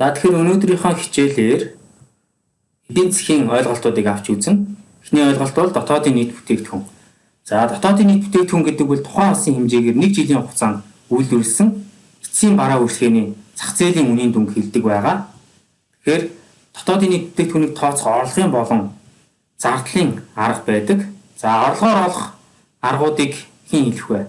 За тэгэхээр өнөөдрийнхөө хичээлээр эдийн засгийн ойлголтуудыг авч үзнэ. Эхний ойлголт бол дотоодын нийт бүтээгдэхүүн. За дотоодын нийт бүтээгдэхүүн гэдэг бол тухайн улсын хэмжээгээр нэг жилийн хугацаанд үйлдвэрлэсэн эцсийн бараа үйлчлэгээний зах зээлийн үнийн дүнг хэлдэг байгаа. Тэгэхээр дотоодын нийт бүтээгдэхүүнийг тооцох орлогын болон зардлын арга байдаг. За орлогоор олох аргуудыг хэн хэлэх вэ?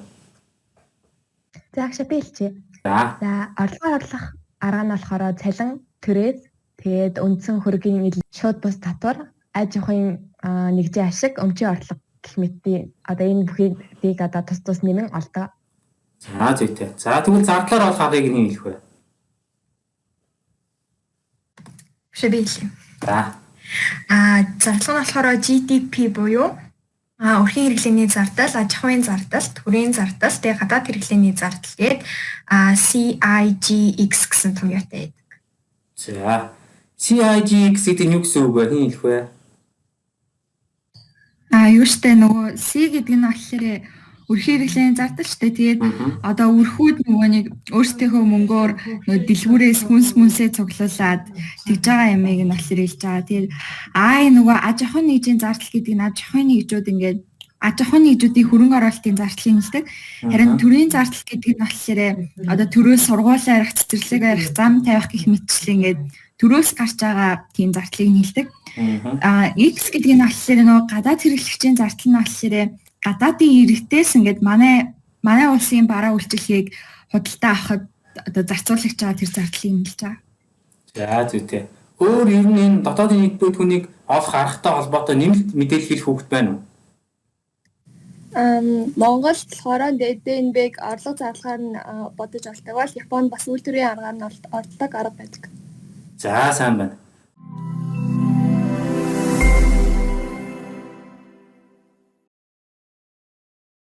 За агшаа би хэлчихье. За орлогоор орлох арга нь болохоор цалин, түрээс, тэгээд үндсэн хөрөгийн шууд бус татвар, аж ахуйн нэгжийн ашиг, өмчийн орлого гэх мэтийн одоо энэ бүхнийг одоо тус нэмэн олдог. За зүйтэй. За тэгвэл зардлаар олох аргыг хэн хэлэх вэ? Би хэлье. За. Зарлага нь болохоор GDP буюу өрхийн хэрэглээний зардал, аж ахуйн зардал, төрийн зардал, тэгээ гадаад хэрэглээний зардал гээд CIGX гэсэн томьёотой байдаг. За. CIGX гэдэг нь юу гэсэн үг вэ? Хэн хэлэх вэ? Юу штэ нөгөө C гэдэг нь болохоор өрхийн хэрэглээний зардал штэ. Тэгээд одоо өрхүүд нөгөө нэг өөрсдийнхөө мөнгөөр нөгөө дэлгүүрээс хүнсээ цуглуулад тэгж байгаа ямыг нь болохоор хэлж байгаа. Тэгээд нөгөө аж ахуйн нэгжийн зардал гэдэг нь аж ахуйн нэгжүүд ингээд аж ахуйн нэгжүүдийн хөрөнгө оруулалтын зардлыг хэлдэг. Харин төрийн зардал гэдэг нь болохоор одоо төрөөс сургуулиа арих, цэцэрлэг арих, зам тавих гэх мэтчлэн ингээд төрөөс гарч байгаа тийм зардлыг хэлдэг. X гэдэг нь болохоор нөгөө гадаад хэрэглэгчийн зардал нь болохоор гадаадын иргэдээс ингээд манай улсын бараа үйлчлэгийг худалдаа авахд одоо зарцуулагч байгаа тэр зардлыг хэлж байгаа. За зүйтэй. Өөр ер нь энэ дотоодын нийт бүтээгдэхүүнийг олох аргатай холбоотой нэмэлт мэдээлэл хэлэх хүүхэд байна уу? Монголд болохоор ДНБ-г орлого зарлагаар нь бодож олдог бол Японд бас үйлдвэрийн аргаар нь олдог арга байдаг. За сайн байна.